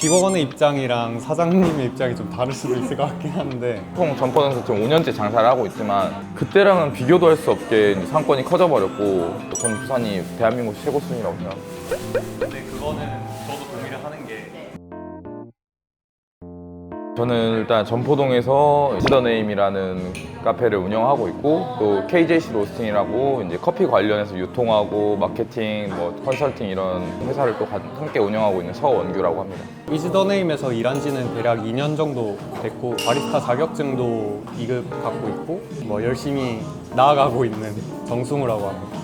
직원의 입장이랑 사장님의 입장이 좀 다를 수도 있을 것 같긴 한데, 보통 점포동에서 지금 5년째 장사를 하고 있지만 그때랑은 비교도 할 수 없게 이제 상권이 커져버렸고 전 부산이 대한민국 최고 순위라고 생각합니다. 근데 그거는 저도 동의를 하는 게, 저는 일단 점포동에서 시더네임이라는 카페를 운영하고 있고 또 KJC 로스팅이라고 이제 커피 관련해서 유통하고 마케팅, 뭐 컨설팅 이런 회사를 또 함께 운영하고 있는 서원규라고 합니다. 이즈더네임에서 일한 지는 대략 2년 정도 됐고, 바리스타 자격증도 2급 갖고 있고, 뭐 열심히 나아가고 있는 정승우라고 합니다.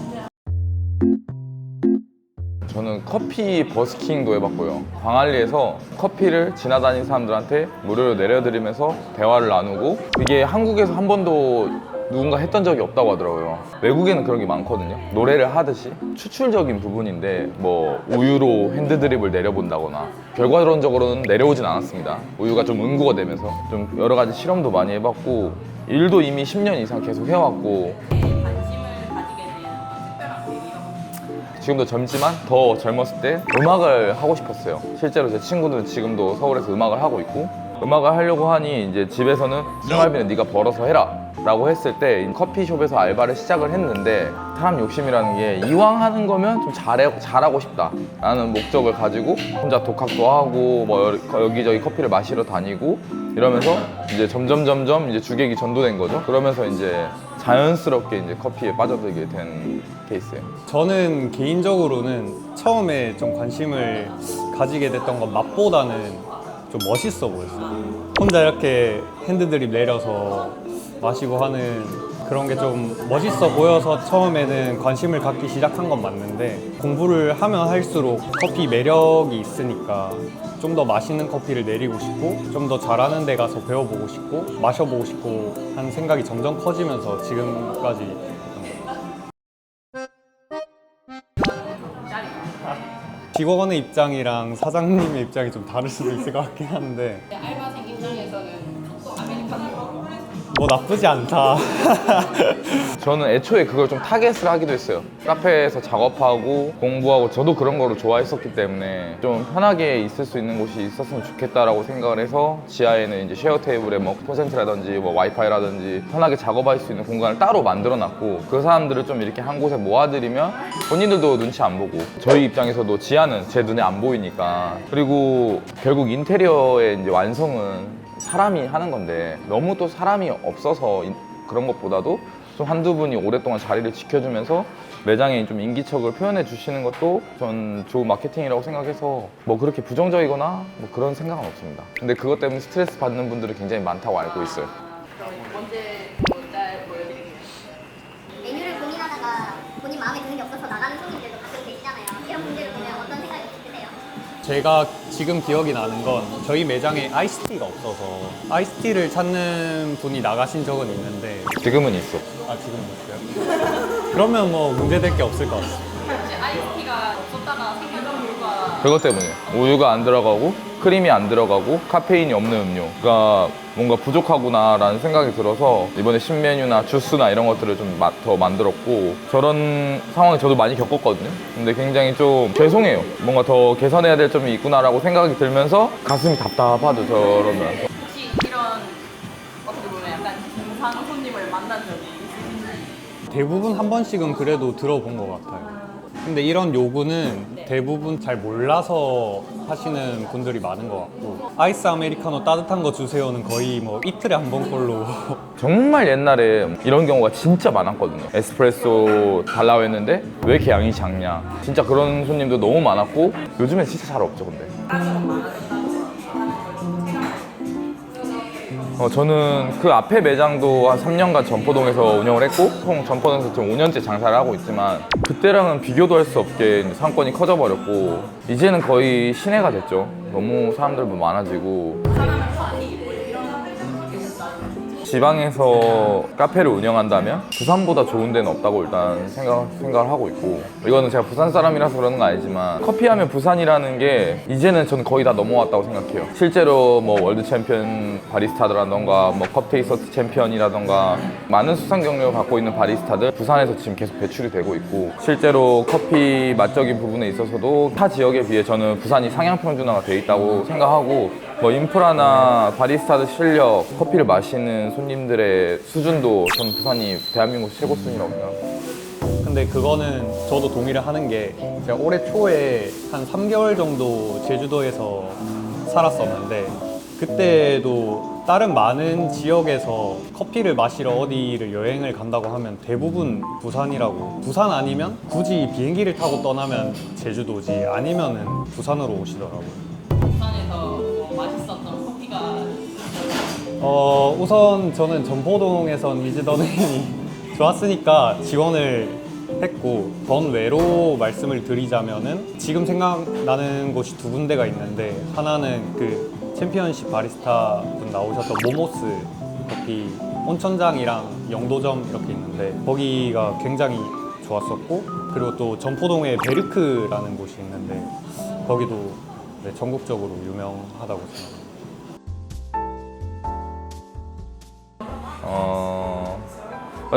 저는 커피 버스킹도 해봤고요. 광안리에서 커피를 지나다니는 사람들한테 무료로 내려드리면서 대화를 나누고, 이게 한국에서 한 번도 누군가 했던 적이 없다고 하더라고요. 외국에는 그런 게 많거든요. 노래를 하듯이 추출적인 부분인데 뭐 우유로 핸드드립을 내려본다거나, 결과론적으로는 내려오진 않았습니다. 우유가 좀 응고가 되면서 좀 여러 가지 실험도 많이 해봤고, 일도 이미 10년 이상 계속 해왔고, 지금도 젊지만 더 젊었을 때 음악을 하고 싶었어요. 실제로 제 친구들은 지금도 서울에서 음악을 하고 있고, 음악을 하려고 하니 이제 집에서는 생활비는 네가 벌어서 해라 라고 했을 때 커피숍에서 알바를 시작을 했는데, 사람 욕심이라는 게 이왕 하는 거면 좀 잘하고 싶다 라는 목적을 가지고 혼자 독학도 하고 뭐 여기저기 커피를 마시러 다니고 이러면서 이제 점점 이제 주객이 전도된 거죠. 그러면서 이제 자연스럽게 이제 커피에 빠져들게 된 케이스예요. 저는 개인적으로는 처음에 좀 관심을 가지게 됐던 건 맛보다는 좀 멋있어 보였어요. 혼자 이렇게 핸드드립 내려서 마시고 하는 그런 게 좀 멋있어 보여서 처음에는 관심을 갖기 시작한 건 맞는데, 공부를 하면 할수록 커피 매력이 있으니까 좀 더 맛있는 커피를 내리고 싶고, 좀 더 잘하는 데 가서 배워보고 싶고 마셔보고 싶고 하는 생각이 점점 커지면서 지금까지. 직원의 입장이랑 사장님의 입장이 좀 다를 수도 있을 것 같긴 한데, 알바생 입장에서는 아메리카노 뭐 나쁘지 않다. 저는 애초에 그걸 좀 타겟을 하기도 했어요. 카페에서 작업하고 공부하고 저도 그런 거를 좋아했었기 때문에 좀 편하게 있을 수 있는 곳이 있었으면 좋겠다라고 생각을 해서 지하에는 이제 쉐어 테이블에 뭐 콘센트라든지 뭐 와이파이라든지 편하게 작업할 수 있는 공간을 따로 만들어 놨고, 그 사람들을 좀 이렇게 한 곳에 모아드리면 본인들도 눈치 안 보고 저희 입장에서도 지하는 제 눈에 안 보이니까. 그리고 결국 인테리어의 이제 완성은 사람이 하는 건데, 너무 또 사람이 없어서 그런 것보다도 좀 한두 분이 오랫동안 자리를 지켜주면서 매장에 좀 인기척을 표현해 주시는 것도 전 좋은 마케팅이라고 생각해서 뭐 그렇게 부정적이거나 뭐 그런 생각은 없습니다. 근데 그것 때문에 스트레스 받는 분들이 굉장히 많다고 알고 있어요. 언제 짤 보여드릴게요. 메뉴를 고민하다가 본인 마음에 드는 게 없어서 나가는 손님들도 가끔 계시잖아요. 이런 분들을 보면 어떤 생각이 드세요? 제가 지금 기억이 나는 건, 저희 매장에 아이스티가 없어서 아이스티를 찾는 분이 나가신 적은 있는데. 지금은 있어. 아, 지금 있어요? 그러면 뭐 문제될 게 없을 것 같습니다. 혹시 아이스티가 없었다가 생겼던 이유가 그것 때문에 우유가 안 들어가고 크림이 안 들어가고 카페인이 없는 음료가 뭔가 부족하구나 라는 생각이 들어서 이번에 신메뉴나 주스나 이런 것들을 좀 더 만들었고, 저런 상황을 저도 많이 겪었거든요. 근데 굉장히 좀 죄송해요. 뭔가 더 개선해야 될 점이 있구나 라고 생각이 들면서 가슴이 답답하죠, 저러면. 혹시 이런 어떻게 보면 약간 정상 손님을 만난 적이 있으신지? 대부분 한 번씩은 그래도 들어본 것 같아요. 근데 이런 요구는 대부분 잘 몰라서 하시는 분들이 많은 것 같고, 아이스 아메리카노 따뜻한 거 주세요는 거의 뭐 이틀에 한 번꼴로. 정말 옛날에 이런 경우가 진짜 많았거든요. 에스프레소 달라고 했는데 왜 이렇게 양이 작냐, 진짜 그런 손님도 너무 많았고, 요즘엔 진짜 잘 없죠. 근데 저는 그 앞에 매장도 한 3년간 점포동에서 운영을 했고, 총 점포동에서 지금 5년째 장사를 하고 있지만 그때랑은 비교도 할 수 없게 이제 상권이 커져버렸고, 이제는 거의 시내가 됐죠. 너무 사람들도 많아지고. 지방에서 카페를 운영한다면 부산보다 좋은 데는 없다고 일단 생각을 하고 있고, 이거는 제가 부산 사람이라서 그러는 건 아니지만 커피하면 부산이라는 게 이제는 저는 거의 다 넘어왔다고 생각해요. 실제로 뭐 월드 챔피언 바리스타들라던가 뭐 컵테이스트 챔피언이라던가 많은 수상 경력을 갖고 있는 바리스타들 부산에서 지금 계속 배출이 되고 있고, 실제로 커피 맛적인 부분에 있어서도 타 지역에 비해 저는 부산이 상향 평준화가 돼 있다고 생각하고, 뭐 인프라나 바리스타들 실력, 커피를 마시는 손님들의 수준도 저는 부산이 대한민국 최고 순위라고 생각합니다. 근데 그거는 저도 동의를 하는 게, 제가 올해 초에 한 3개월 정도 제주도에서 살았었는데, 그때도 다른 많은 지역에서 커피를 마시러 어디를 여행을 간다고 하면 대부분 부산이라고, 부산 아니면 굳이 비행기를 타고 떠나면 제주도지, 아니면은 부산으로 오시더라고요. 부산에서 뭐 맛있었던 커피가 우선 저는 전포동에선 위즈더네임이 좋았으니까 지원을 했고, 번외로 말씀을 드리자면은 지금 생각나는 곳이 두 군데가 있는데, 하나는 그 챔피언십 바리스타 분 나오셨던 모모스 커피 온천장이랑 영도점 이렇게 있는데 거기가 굉장히 좋았었고, 그리고 또 전포동에 베르크라는 곳이 있는데 거기도 네, 전국적으로 유명하다고 생각합니다.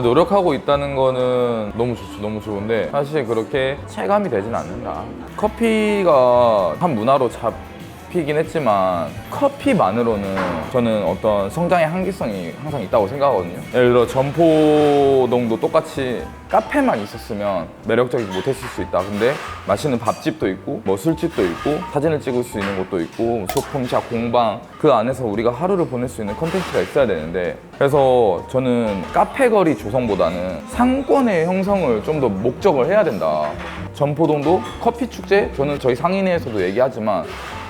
노력하고 있다는 거는 너무 좋죠, 너무 좋은데 사실 그렇게 체감이 되진 않는다. 커피가 한 문화로 잡히긴 했지만 커피만으로는 저는 어떤 성장의 한계성이 항상 있다고 생각하거든요. 예를 들어 전포동도 똑같이 카페만 있었으면 매력적이지 못했을 수 있다. 근데 맛있는 밥집도 있고 뭐 술집도 있고 사진을 찍을 수 있는 곳도 있고 소품샵, 공방, 그 안에서 우리가 하루를 보낼 수 있는 콘텐츠가 있어야 되는데, 그래서 저는 카페 거리 조성보다는 상권의 형성을 좀 더 목적을 해야 된다. 전포동도 커피 축제, 저는 저희 상인회에서도 얘기하지만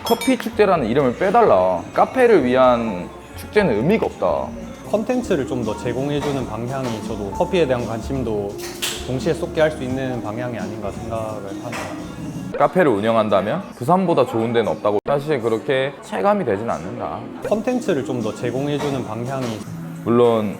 커피 축제라는 이름을 빼달라. 카페를 위한 축제는 의미가 없다. 컨텐츠를 좀 더 제공해주는 방향이, 저도 커피에 대한 관심도 동시에 쏟게 할 수 있는 방향이 아닌가 생각을 합니다. 카페를 운영한다면 부산보다 좋은 데는 없다고, 사실 그렇게 체감이 되진 않는다. 컨텐츠를 좀 더 제공해주는 방향이, 물론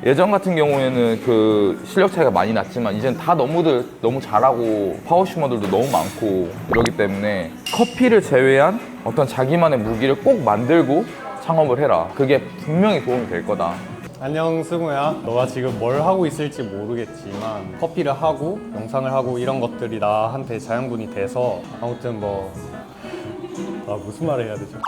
예전 같은 경우에는 그 실력 차이가 많이 났지만 이제는 다 너무 잘하고 파워슈머들도 너무 많고 이러기 때문에 커피를 제외한 어떤 자기만의 무기를 꼭 만들고 창업을 해라. 그게 분명히 도움이 될 거다. 안녕 승우야, 너가 지금 뭘 하고 있을지 모르겠지만 커피를 하고 영상을 하고 이런 것들이 나한테 자양분이 돼서, 아무튼 뭐 무슨 말을 해야 되죠?